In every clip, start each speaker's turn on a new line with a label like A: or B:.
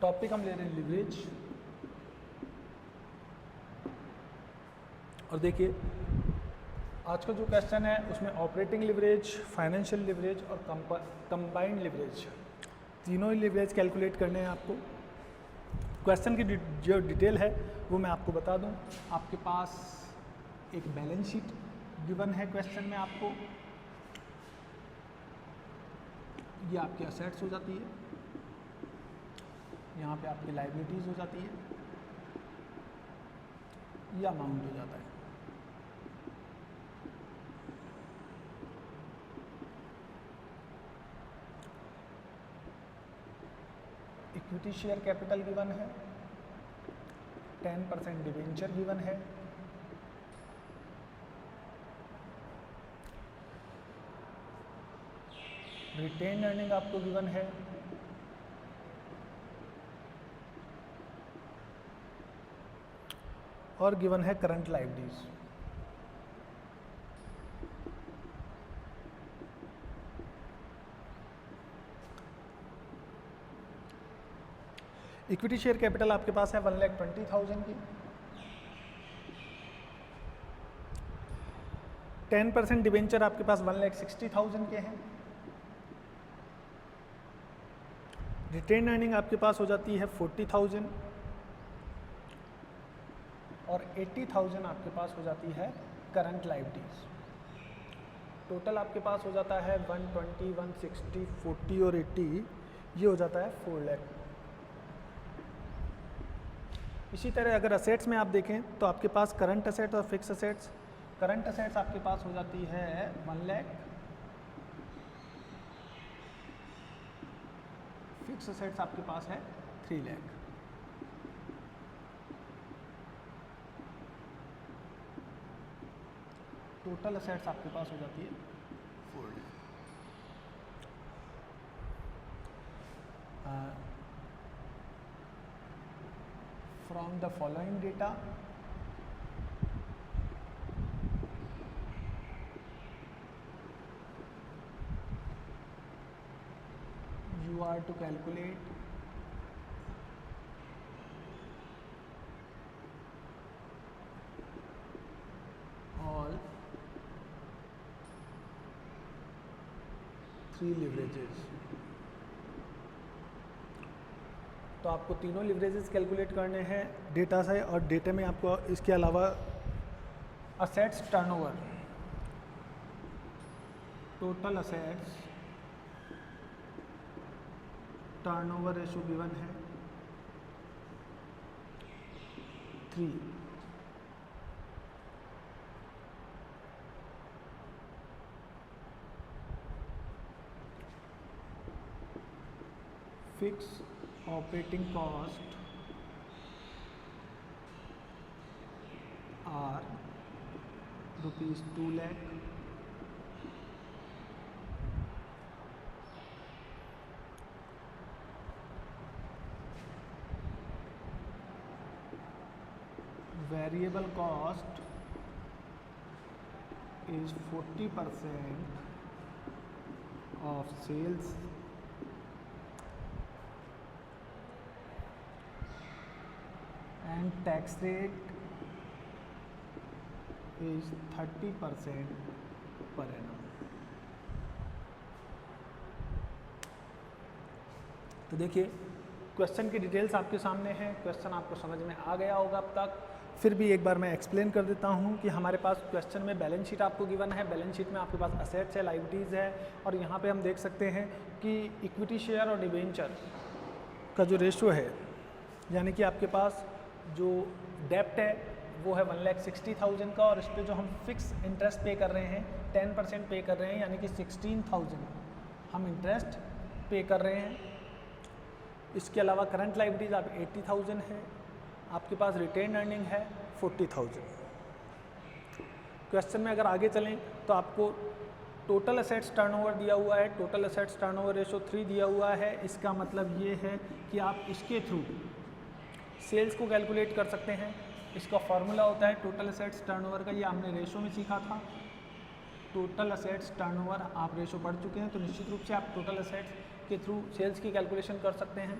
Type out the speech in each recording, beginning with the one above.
A: Topic हम ले रहे हैं लिवरेज। और देखिए आज का जो क्वेश्चन है उसमें ऑपरेटिंग लिवरेज, फाइनेंशियल लिवरेज और कंबाइंड लिवरेज, तीनों ही लिवरेज कैलकुलेट करने हैं आपको। क्वेश्चन की जो डिटेल है वो मैं आपको बता दूं। आपके पास एक बैलेंस शीट गिवन है क्वेश्चन में आपको, ये आपकी असेट्स हो जाती है, यहाँ पे आपकी लायबिलिटीज़ हो जाती है, ये अमाउंट हो जाता है। इक्विटी शेयर कैपिटल गिवन है, 10% डिवेंचर गिवन है, रिटेन अर्निंग आपको गिवन है, और गिवन है current liabilities. Equity share capital आपके पास है 1,20,000 की, 10% डिवेंचर आपके पास 1,60,000 के हैं, रिटेन अर्निंग आपके पास हो जाती है 40,000 और 80,000 आपके पास हो जाती है करंट लायबिलिटीज। टोटल आपके पास हो जाता है 120, 160, 40 और 80, ये हो जाता है 4 लाख। इसी तरह अगर असेट्स में आप देखें तो आपके पास करंट असेट्स और फिक्स असेट्स, करंट असेट्स आपके पास हो जाती है 1 लाख, फिक्स असेट्स आपके पास है 3 लाख। टोटल असेट्स आपके पास हो जाती है 4 lakh. From the following data you are to calculate all 3 leverages। तो आपको तीनों लिवरेजेस कैलकुलेट करने हैं डेटा से, और डेटा में आपको इसके अलावा assets turnover, total assets turnover ratio given है 3, fix operating cost are ₹2 lakh, variable cost is 40% of sales and tax rate is 30% per annum। तो देखिए क्वेश्चन की डिटेल्स आपके सामने हैं, क्वेश्चन आपको समझ में आ गया होगा अब तक। फिर भी एक बार मैं एक्सप्लेन कर देता हूं कि हमारे पास क्वेश्चन में बैलेंस शीट आपको गिवन है, बैलेंस शीट में आपके पास असेट्स है, लायबिलिटीज़ है, और यहाँ पे हम देख सकते हैं कि इक्विटी शेयर और डिवेंचर का जो रेशो है, यानी कि आपके पास जो डेप्ट है वो है 1,60,000 का, और इस पर जो हम फिक्स इंटरेस्ट पे कर रहे हैं 10% पे कर रहे हैं, यानी कि 16,000 हम इंटरेस्ट पे कर रहे हैं। इसके अलावा करंट लायबिलिटीज़ आप 80,000 है, आपके पास रिटेन अर्निंग है 40,000। क्वेश्चन में अगर आगे चलें तो आपको टोटल असेट्स टर्नओवर दिया हुआ है, टोटल असेट्स टर्नओवर रेशो 3 दिया हुआ है। इसका मतलब ये है कि आप इसके थ्रू सेल्स को कैलकुलेट कर सकते हैं। इसका फॉर्मूला होता है टोटल असेट्स टर्नओवर का, ये हमने रेशो में सीखा था। टोटल असेट्स टर्नओवर आप रेशो पढ़ चुके हैं, तो निश्चित रूप से आप टोटल असेट्स के थ्रू सेल्स की कैलकुलेशन कर सकते हैं।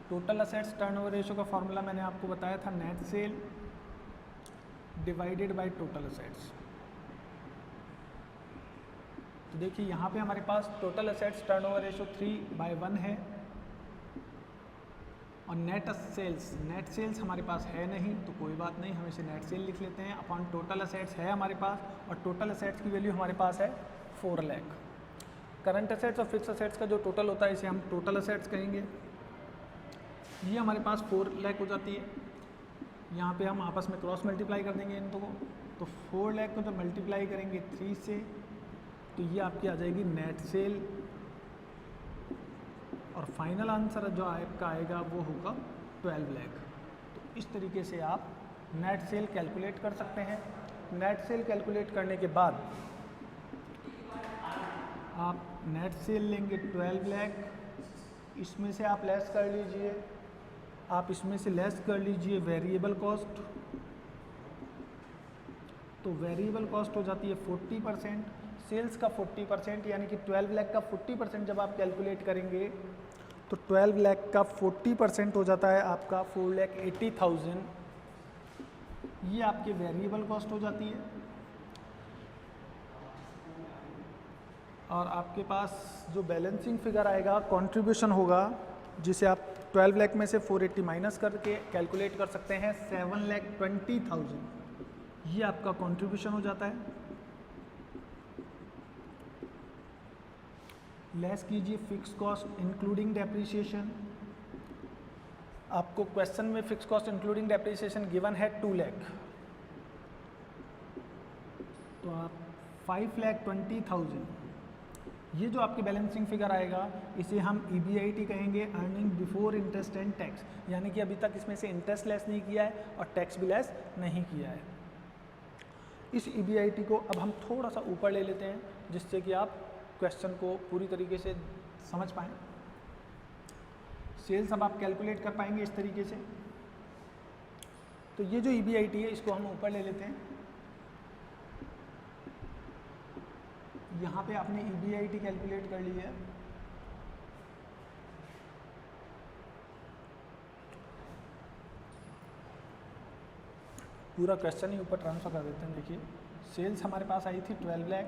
A: टोटल असेट्स टर्नओवर रेशो का फॉर्मूला मैंने आपको बताया था, net cell divided by total assets. तो देखिए यहाँ पे हमारे पास टोटल असेट्स टर्नओवर रेशो 3/1 है और नेट सेल्स हमारे पास है नहीं, तो कोई बात नहीं, हम इसे नेट सेल लिख लेते हैं। अपॉन टोटल असेट्स है हमारे पास और टोटल असेट्स की वैल्यू हमारे पास है 4 लाख। करंट असेट्स और फिक्स असेट्स का जो टोटल होता है इसे हम टोटल असेट्स कहेंगे। ये हमारे पास 4 लाख हो जाती है। यहाँ पे हम आपस में क्रॉस मल्टीप्लाई कर देंगे इन दो को, तो 4 लाख को जब मल्टीप्लाई करेंगे 3 से, तो ये आपकी आ जाएगी नेट सेल और फाइनल आंसर जो आपका आएगा वो होगा 12 लाख। तो इस तरीके से आप नेट सेल कैलकुलेट कर सकते हैं। नेट सेल कैलकुलेट करने के बाद आप नेट सेल लेंगे 12 लाख, इसमें से आप लेस कर लीजिए, आप इसमें से लेस कर लीजिए वेरिएबल कॉस्ट, तो वेरिएबल कॉस्ट हो जाती है 40%, सेल्स का 40%, यानी कि 12 लाख का 40% जब आप कैलकुलेट करेंगे तो 12 लाख का 40% हो जाता है आपका 4,80,000। ये आपके वेरिएबल कॉस्ट हो जाती है। और आपके पास जो बैलेंसिंग फिगर आएगा, कंट्रीब्यूशन होगा, जिसे आप 12 लाख में से 480 माइनस करके कैलकुलेट कर सकते हैं 7,20,000। ये आपका कंट्रीब्यूशन हो जाता है। लेस कीजिए फिक्स कॉस्ट इंक्लूडिंग डेप्रिसिएशन। आपको क्वेश्चन में fix cost including depreciation given है 2 लाख, तो आप 5,20,000, ये जो आपकी बैलेंसिंग फिगर आएगा इसे हम EBIT कहेंगे, earning before interest and tax, यानी कि अभी तक इसमें से इंटरेस्ट लेस नहीं किया है और टैक्स भी लेस नहीं किया है। इस EBIT को अब हम थोड़ा सा ऊपर ले लेते हैं, जिससे कि आप क्वेश्चन को पूरी तरीके से समझ पाएँ। सेल्स अब आप कैलकुलेट कर पाएंगे इस तरीके से। तो ये जो EBIT है इसको हम ऊपर ले लेते हैं। यहाँ पे आपने EBIT कैलकुलेट कर ली है। पूरा क्वेश्चन ही ऊपर ट्रांसफर कर देते हैं। देखिए सेल्स हमारे पास आई थी 12 लाख,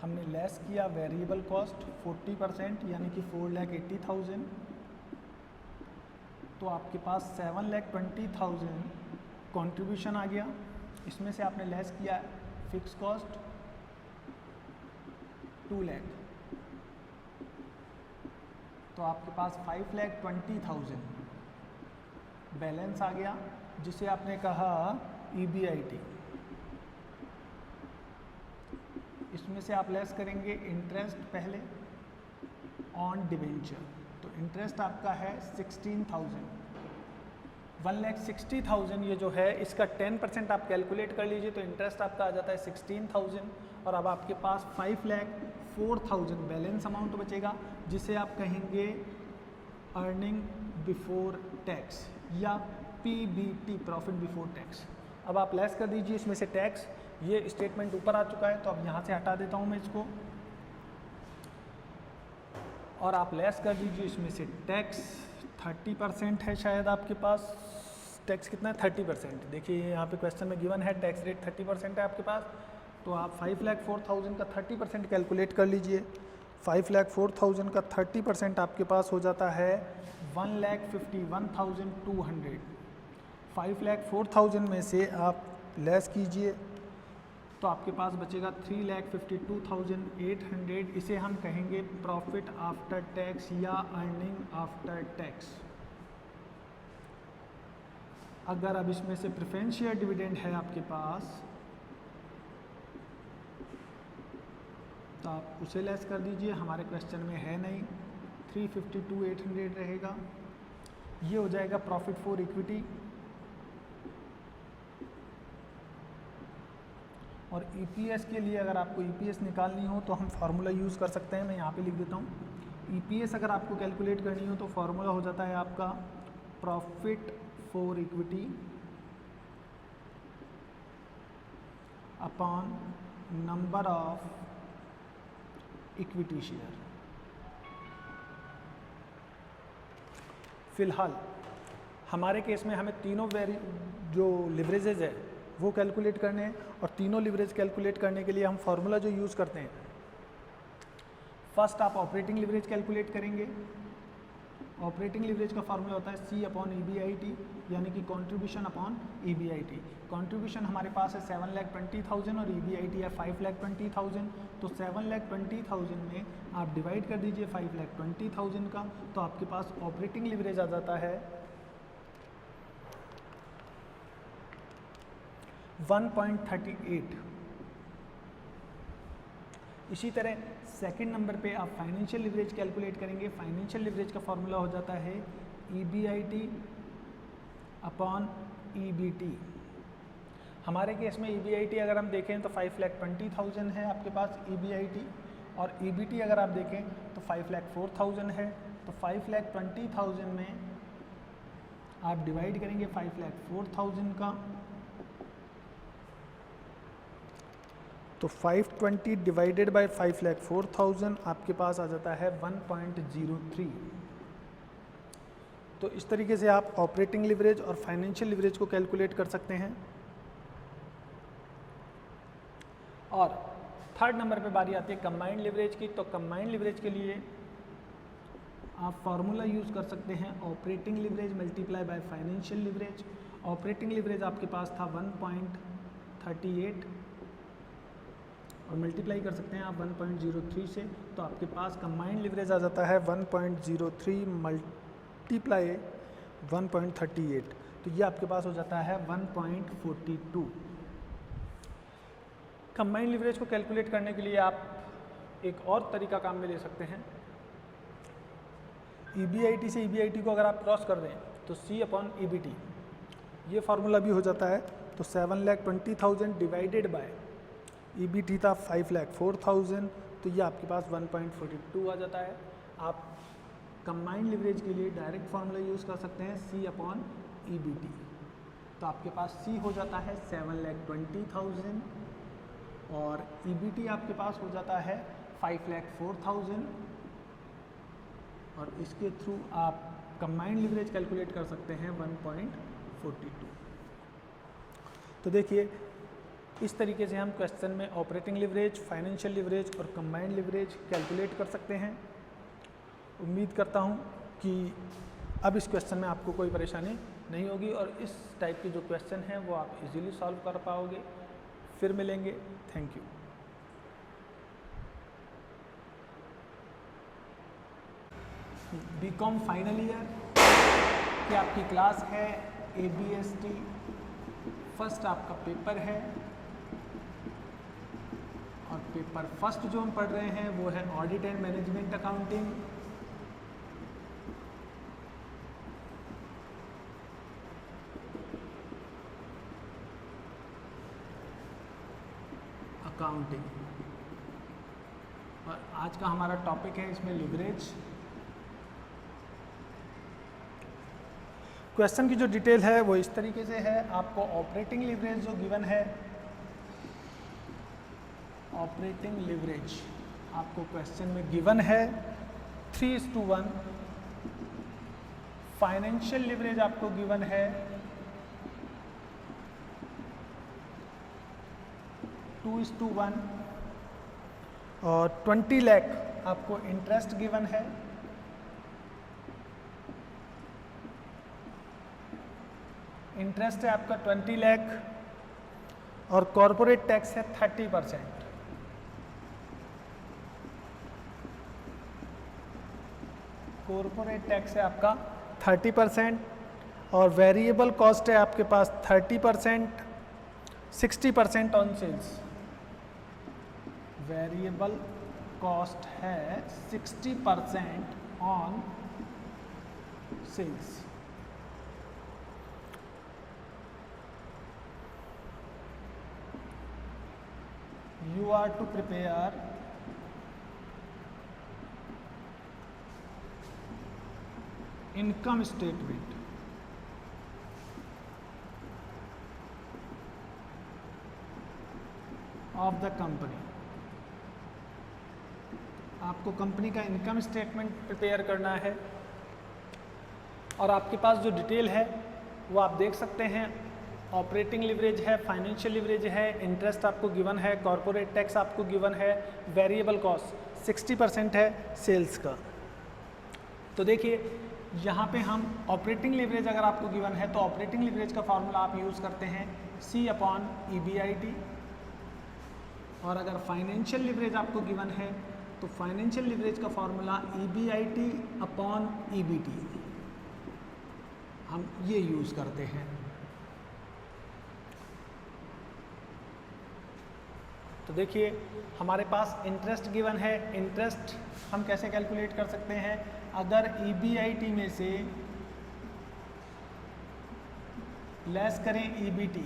A: हमने लेस किया वेरिएबल कॉस्ट 40%, यानी कि 4,80,000, तो आपके पास 7,20,000 कंट्रीब्यूशन आ गया। इसमें से आपने लेस किया फिक्स कॉस्ट 2 लाख, तो आपके पास 5,20,000 बैलेंस आ गया, जिसे आपने कहा EBIT। इसमें से आप लेस करेंगे इंटरेस्ट पहले ऑन डिबेंचर, तो इंटरेस्ट आपका है 16,000। 1,60,000 ये जो है इसका 10% आप कैलकुलेट कर लीजिए, तो इंटरेस्ट आपका आ जाता है 16,000। और अब आपके पास 5,04,000 बैलेंस अमाउंट बचेगा, जिसे आप कहेंगे अर्निंग बिफोर टैक्स या PBT, प्रॉफिट बिफोर टैक्स। अब आप लेस कर दीजिए इसमें से टैक्स। ये स्टेटमेंट ऊपर आ चुका है, तो अब यहाँ से हटा देता हूँ मैं इसको, और आप लेस कर दीजिए इसमें से टैक्स। 30% है शायद आपके पास, टैक्स कितना है 30%। देखिए यहाँ पे क्वेश्चन में गिवन है टैक्स रेट 30% है आपके पास, तो आप 5,04,000 का 30% कैलकुलेट कर लीजिए। 5,04,000 का 30% आपके पास हो जाता है 1,51,200। 5,04,000 में से आप लेस कीजिए तो आपके पास बचेगा 3,52,800। इसे हम कहेंगे प्रॉफिट आफ्टर टैक्स या अर्निंग आफ्टर टैक्स। अगर अब इसमें से प्रेफरेंस शेयर डिविडेंड है आपके पास, तो आप उसे लेस कर दीजिए, हमारे क्वेश्चन में है नहीं। 352,800 रहेगा, ये हो जाएगा प्रॉफिट फॉर इक्विटी। और EPS के लिए अगर आपको EPS निकालनी हो तो हम फार्मूला यूज़ कर सकते हैं, मैं यहाँ पे लिख देता हूँ। EPS अगर आपको कैलकुलेट करनी हो तो फार्मूला हो जाता है आपका profit 4 equity upon number of equity share. फिलहाल हमारे केस में हमें तीनों जो लिवरेजेज है वो कैलकुलेट करने हैं, और तीनों लिवरेज कैलकुलेट करने के लिए हम फार्मूला जो यूज़ करते हैं, फर्स्ट आप ऑपरेटिंग लिवरेज कैलकुलेट करेंगे। ऑपरेटिंग लिवरेज का फार्मूला होता है C अपॉन EBIT, यानी कि कंट्रीब्यूशन अपॉन EBIT। कंट्रीब्यूशन हमारे पास है 7,20,000 और EBIT है 5,20,000। तो 7,20,000 में आप डिवाइड कर दीजिए 5,20,000 का, तो आपके पास ऑपरेटिंग लिवरेज आ जाता है 1.38। इसी तरह सेकंड नंबर पे आप फाइनेंशियल लिवरेज कैलकुलेट करेंगे। फाइनेंशियल लिवरेज का फॉर्मूला हो जाता है EBIT अपॉन EBT। हमारे केस में EBIT अगर हम देखें तो 5,20,000 है आपके पास EBIT, और EBT अगर आप देखें तो 5,04,000 है। तो 5,20,000 में आप डिवाइड करेंगे 5,04,000 का, तो 520 डिवाइडेड बाय 5,04,000 आपके पास आ जाता है 1.03। तो इस तरीके से आप ऑपरेटिंग लिवरेज और फाइनेंशियल लिवरेज को कैलकुलेट कर सकते हैं। और थर्ड नंबर पे बारी आती है कंबाइंड लिवरेज की। तो कंबाइंड लिवरेज के लिए आप फार्मूला यूज़ कर सकते हैं operating leverage multiply by financial leverage. Operating leverage आपके पास था 1.38 और मल्टीप्लाई कर सकते हैं आप 1.03 से, तो आपके पास कंबाइंड लिवरेज आ जाता है 1.03 मल्टीप्लाई 1.38, तो ये आपके पास हो जाता है 1.42। कंबाइंड लिवरेज को कैलकुलेट करने के लिए आप एक और तरीका काम में ले सकते हैं। EBIT से EBIT को अगर आप क्रॉस कर दें तो C अपॉन EBT, ये फार्मूला भी हो जाता है। तो 7,20,000 डिवाइडेड बाय EBT था 5,04,000, तो ये आपके पास 1.42 आ जाता है। आप कंबाइंड लिवरेज के लिए डायरेक्ट फार्मूला यूज़ कर सकते हैं C अपॉन EBT। तो आपके पास C हो जाता है 7,20,000 और EBT आपके पास हो जाता है 5,04,000, और इसके थ्रू आप कंबाइंड लिवरेज कैलकुलेट कर सकते हैं 1.42। तो देखिए इस तरीके से हम क्वेश्चन में ऑपरेटिंग लिवरेज, फाइनेंशियल लिवरेज और कंबाइंड लिवरेज कैलकुलेट कर सकते हैं। उम्मीद करता हूं कि अब इस क्वेश्चन में आपको कोई परेशानी नहीं होगी और इस टाइप के जो क्वेश्चन हैं वो आप इजीली सॉल्व कर पाओगे। फिर मिलेंगे, thank you. BCom final year की आपकी क्लास है, ABST फर्स्ट आपका पेपर है, और पेपर फर्स्ट जो हम पढ़ रहे हैं वो है ऑडिट एंड मैनेजमेंट अकाउंटिंग। और आज का हमारा टॉपिक है इसमें लिवरेज। क्वेश्चन की जो डिटेल है वो इस तरीके से है। आपको ऑपरेटिंग लिवरेज जो गिवन है, ऑपरेटिंग लिवरेज आपको क्वेश्चन में गिवन है 3:1। फाइनेंशियल लिवरेज आपको गिवन है 2:1, और 20 लाख आपको इंटरेस्ट गिवन है। इंटरेस्ट है आपका 20 लाख और कॉरपोरेट टैक्स है 30%। कॉरपोरेट टैक्स है आपका 30% और वेरिएबल कॉस्ट है आपके पास 30%, 60% ऑन सेल्स। वेरिएबल कॉस्ट है 60% on sales. You are to prepare income statement of the company. आपको कंपनी का इनकम स्टेटमेंट प्रिपेयर करना है और आपके पास जो डिटेल है वो आप देख सकते हैं। ऑपरेटिंग लिवरेज है, फाइनेंशियल लिवरेज है, इंटरेस्ट आपको गिवन है, कॉर्पोरेट टैक्स आपको गिवन है, वेरिएबल कॉस्ट 60% है सेल्स का। तो देखिए यहाँ पे हम ऑपरेटिंग लिवरेज अगर आपको गिवन है तो ऑपरेटिंग लिवरेज का फॉर्मूला आप यूज़ करते हैं C/EBIT, और अगर फाइनेंशियल लिवरेज आपको गिवन है तो फाइनेंशियल लिवरेज का फॉर्मूला EBIT/EBT हम ये यूज़ करते हैं। तो देखिए हमारे पास इंटरेस्ट गिवन है। इंटरेस्ट हम कैसे कैलकुलेट कर सकते हैं? अगर EBIT में से लेस करें EBT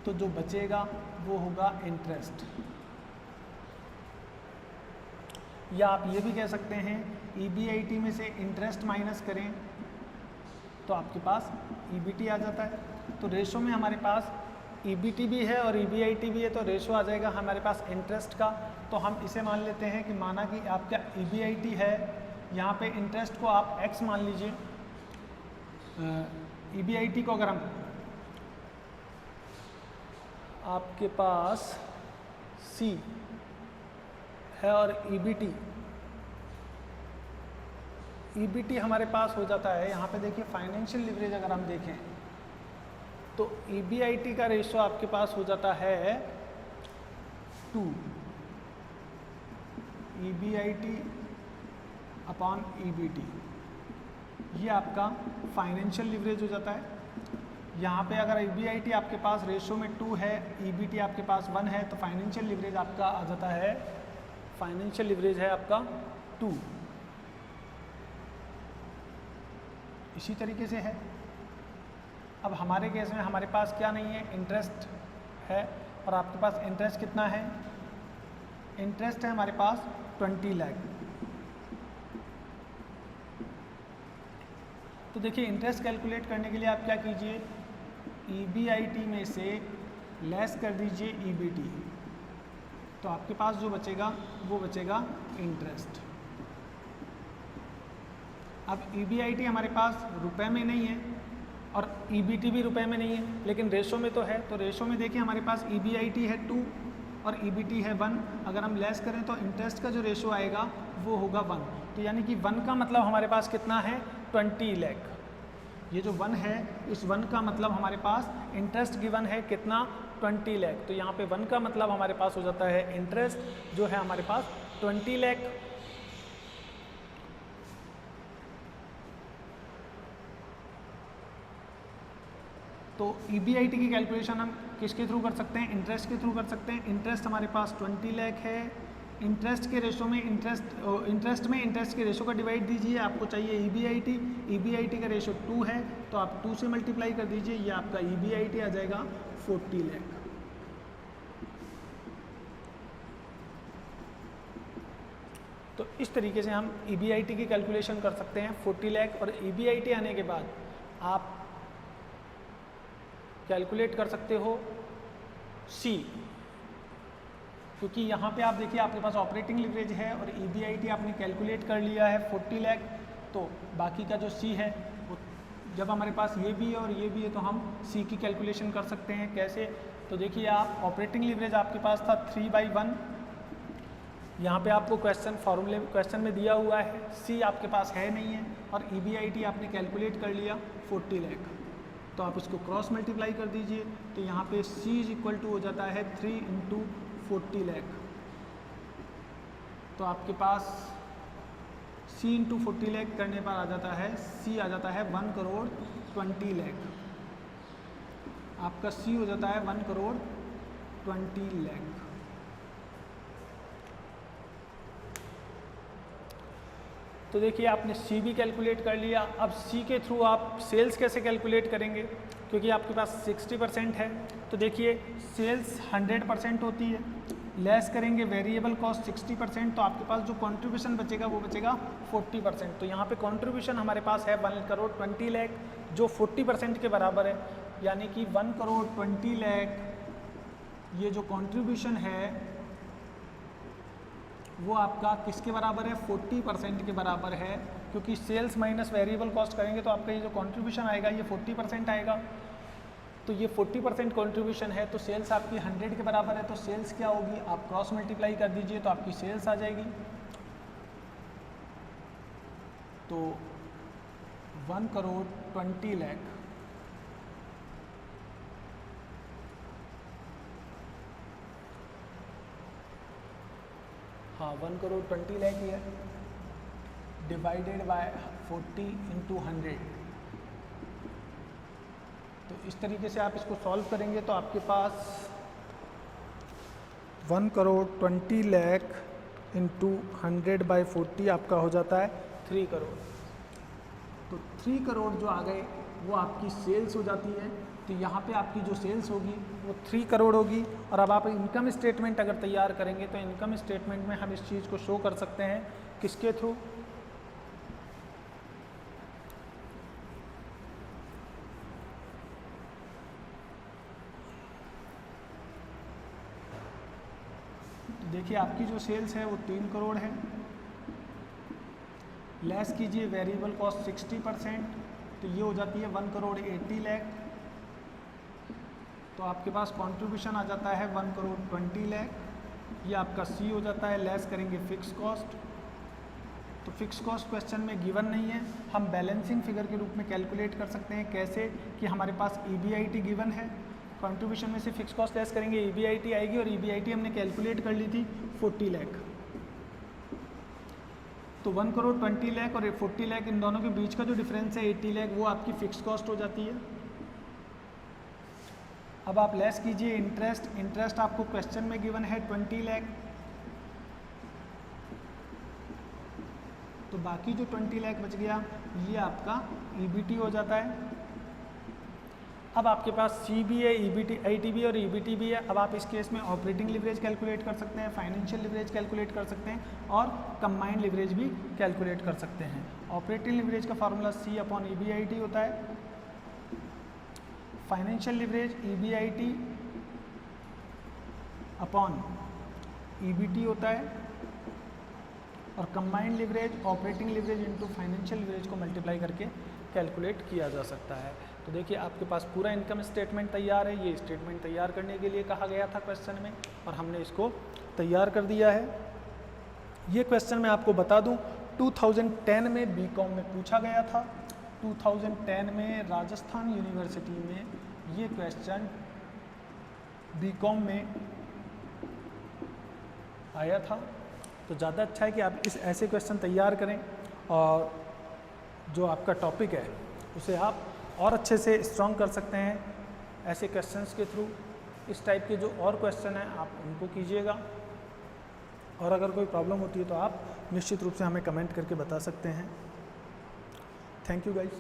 A: तो जो बचेगा वो होगा इंटरेस्ट। या आप ये भी कह सकते हैं EBIT में से इंटरेस्ट माइनस करें तो आपके पास EBT आ जाता है। तो रेशो में हमारे पास EBT भी है और EBIT भी है, तो रेशो आ जाएगा हमारे पास इंटरेस्ट का। तो हम इसे मान लेते हैं कि माना कि आपका EBIT है, यहाँ पे इंटरेस्ट को आप x मान लीजिए। EBIT को अगर हम आपके पास C है और EBT हमारे पास हो जाता है। यहाँ पे देखिए फाइनेंशियल लिवरेज अगर हम देखें तो EBIT का रेशो आपके पास हो जाता है 2 EBIT/EBT। ये आपका फाइनेंशियल लिवरेज हो जाता है। यहाँ पे अगर EBIT आपके पास रेशो में 2 है, EBT आपके पास 1 है, तो फाइनेंशियल लिवरेज आपका आ जाता है, फाइनेंशियल लिवरेज है आपका 2। इसी तरीके से है। अब हमारे केस में हमारे पास क्या नहीं है, इंटरेस्ट है, और आपके पास इंटरेस्ट कितना है? इंटरेस्ट है हमारे पास 20 लाख। तो देखिए इंटरेस्ट कैलकुलेट करने के लिए आप क्या कीजिए, EBIT में से लेस कर दीजिए EBT, तो आपके पास जो बचेगा वो बचेगा इंटरेस्ट। अब EBIT हमारे पास रुपए में नहीं है और EBT भी रुपए में नहीं है, लेकिन रेशो में तो है। तो रेशो में देखिए हमारे पास EBIT है 2 और EBT है 1। अगर हम लेस करें तो इंटरेस्ट का जो रेशो आएगा वो होगा 1। तो यानी कि 1 का मतलब हमारे पास कितना है, 20 लाख। ये जो 1 है, इस 1 का मतलब हमारे पास इंटरेस्ट गिवन है कितना, 20 लाख। तो यहाँ पे 1 का मतलब हमारे पास हो जाता है इंटरेस्ट जो है हमारे पास 20 लाख। तो EBIT की कैलकुलेशन हम किसके थ्रू कर सकते हैं, इंटरेस्ट के थ्रू कर सकते हैं। इंटरेस्ट हमारे पास 20 लाख है। इंटरेस्ट के रेशो में इंटरेस्ट के रेशो का डिवाइड दीजिए, आपको चाहिए EBIT का रेशो 2 है, तो आप 2 से मल्टीप्लाई कर दीजिए, ये आपका EBIT आ जाएगा 40 लाख। तो इस तरीके से हम EBIT की कैलकुलेशन कर सकते हैं 40 लाख। और EBIT आने के बाद आप कैलकुलेट कर सकते हो C, क्योंकि यहाँ पे आप देखिए आपके पास ऑपरेटिंग लिवरेज है और EBIT आपने कैलकुलेट कर लिया है 40 लाख। तो बाकी का जो C है वो जब हमारे पास ये भी है और ये भी है तो हम C की कैलकुलेशन कर सकते हैं। कैसे? तो देखिए आप ऑपरेटिंग लिवरेज आपके पास था 3/1, यहाँ पे आपको क्वेश्चन में दिया हुआ है, C आपके पास है नहीं है, और EBIT आपने कैलकुलेट कर लिया 40 लाख। तो आप इसको क्रॉस मल्टीप्लाई कर दीजिए, तो यहाँ पे C = हो जाता है 3 × 40 लाख। तो आपके पास C × 40 लाख करने पर आ जाता है, C आ जाता है 1,20 लाख। आपका C हो जाता है 1,20 लाख। तो देखिए आपने C भी कैलकुलेट कर लिया। अब C के थ्रू आप सेल्स कैसे कैलकुलेट करेंगे, क्योंकि आपके पास 60% है। तो देखिए सेल्स 100% होती है, लेस करेंगे वेरिएबल कॉस्ट 60%, तो आपके पास जो कंट्रीब्यूशन बचेगा वो बचेगा 40%। तो यहाँ पे कंट्रीब्यूशन हमारे पास है 1,20 लाख, जो 40% के बराबर है, यानी कि 1,20 लाख ये जो कंट्रीब्यूशन है वो आपका किसके बराबर है, 40% के बराबर है, क्योंकि सेल्स माइनस वेरिएबल कॉस्ट करेंगे तो आपका ये जो कंट्रीब्यूशन आएगा ये 40% आएगा। तो ये 40% कंट्रीब्यूशन है, तो सेल्स आपकी 100 के बराबर है, तो सेल्स क्या होगी, आप क्रॉस मल्टीप्लाई कर दीजिए तो आपकी सेल्स आ जाएगी। तो 1,20,00,000 हाँ 1,20,00,000 ही है, डिवाइडेड बाय 40 × 100। तो इस तरीके से आप इसको सॉल्व करेंगे तो आपके पास 1,20,00,000 × 100/40 आपका हो जाता है 3 करोड़। तो 3 करोड़ जो आ गए वो आपकी सेल्स हो जाती है। तो यहाँ पे आपकी जो सेल्स होगी वो 3 करोड़ होगी। और अब आप इनकम स्टेटमेंट अगर तैयार करेंगे तो इनकम स्टेटमेंट में हम इस चीज़ को शो कर सकते हैं किसके थ्रू, देखिए आपकी जो सेल्स है वो 3 करोड़ है, लेस कीजिए वेरिएबल कॉस्ट 60%, तो ये हो जाती है 1,80,00,000। तो आपके पास कंट्रीब्यूशन आ जाता है 1,20,00,000। ये आपका सी हो जाता है, लेस करेंगे फिक्स कॉस्ट। तो फिक्स कॉस्ट क्वेश्चन में गिवन नहीं है, हम बैलेंसिंग फिगर के रूप में कैलकुलेट कर सकते हैं। कैसे कि हमारे पास EBIT गिवन है, कंट्रीब्यूशन में से फिक्स कॉस्ट लेस करेंगे EBIT आएगी, और EBIT हमने कैलकुलेट कर ली थी 40 लाख। तो 1,20,00,000 और 40 लाख इन दोनों के बीच का जो डिफरेंस है 80 लाख, वो आपकी फिक्स कॉस्ट हो जाती है। अब आप लेस कीजिए इंटरेस्ट आपको क्वेश्चन में गिवन है 20 लाख, तो बाकी जो 20 लाख बच गया ये आपका EBT हो जाता है। अब आपके पास C भी है, EBIT भी और EBT भी है। अब आप इस केस में ऑपरेटिंग लिवरेज कैलकुलेट कर सकते हैं, फाइनेंशियल लिवरेज कैलकुलेट कर सकते हैं और कंबाइंड लिवरेज भी कैलकुलेट कर सकते हैं। ऑपरेटिंग लिवरेज का फार्मूला C/EBIT होता है, फाइनेंशियल लिवरेज EBIT/EBT होता है, और combined leverage operating leverage into financial leverage को मल्टीप्लाई करके कैलकुलेट किया जा सकता है। तो देखिए आपके पास पूरा इनकम स्टेटमेंट तैयार है। ये स्टेटमेंट तैयार करने के लिए कहा गया था क्वेश्चन में, और हमने इसको तैयार कर दिया है। ये क्वेश्चन मैं आपको बता दूं 2010 में BCom में पूछा गया था। 2010 में राजस्थान यूनिवर्सिटी में ये क्वेश्चन BCom में आया था। तो ज़्यादा अच्छा है कि आप ऐसे क्वेश्चन तैयार करें, और जो आपका टॉपिक है उसे आप और अच्छे से स्ट्रॉन्ग कर सकते हैं ऐसे क्वेश्चंस के थ्रू। इस टाइप के जो और क्वेश्चन हैं आप उनको कीजिएगा, और अगर कोई प्रॉब्लम होती है तो आप निश्चित रूप से हमें कमेंट करके बता सकते हैं। Thank you guys.